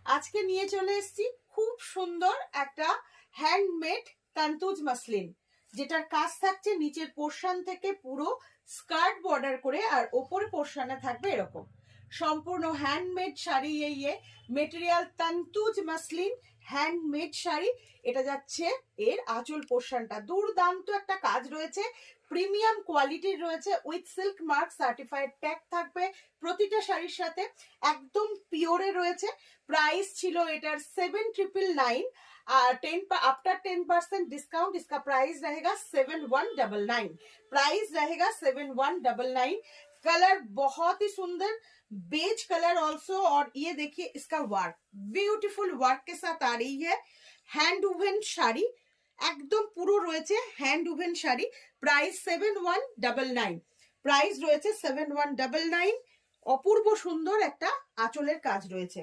আজকে নিয়ে চলে এসেছি খুব সুন্দর একটা হ্যান্ডমেড তান্তুজ মাসলিন, যেটার কাজ থাকছে নিচের পোর্শন থেকে পুরো স্কার্ট বর্ডার করে, আর ওপরে পোর্শনে থাকবে এরকম সম্পূর্ণ হ্যান্ডমেড শাড়ি। এই মেটেরিয়াল তান্তুজ মাসলিন হ্যান্ডমেড শাড়ি। এটা যাচ্ছে এর আঁচল পোর্শনটা, দুর্দান্ত একটা কাজ রয়েছে, প্রিমিয়াম কোয়ালিটির রয়েছে, with silk mark certified tag থাকবে প্রতিটা শাড়ির সাথে, একদম পিওরে রয়েছে। प्राइस ছিল এটার 7999 और 10 आफ्टर 10% डिस्काउंट इसका प्राइस रहेगा 7199। प्राइस रहेगा 7199। कलर बहुत ही सुंदर बेज कलर ऑल्सो, और ये देखिए इसका वर्क ब्यूटीफुल वर्क के साथ आ रही है। हैंड वुवन শাড়ি, একদম পুরো রয়েছে hand woven sari. Price 7199, price রয়েছে 7199। অপূর্ব সুন্দর একটা আঁচলের কাজ রয়েছে।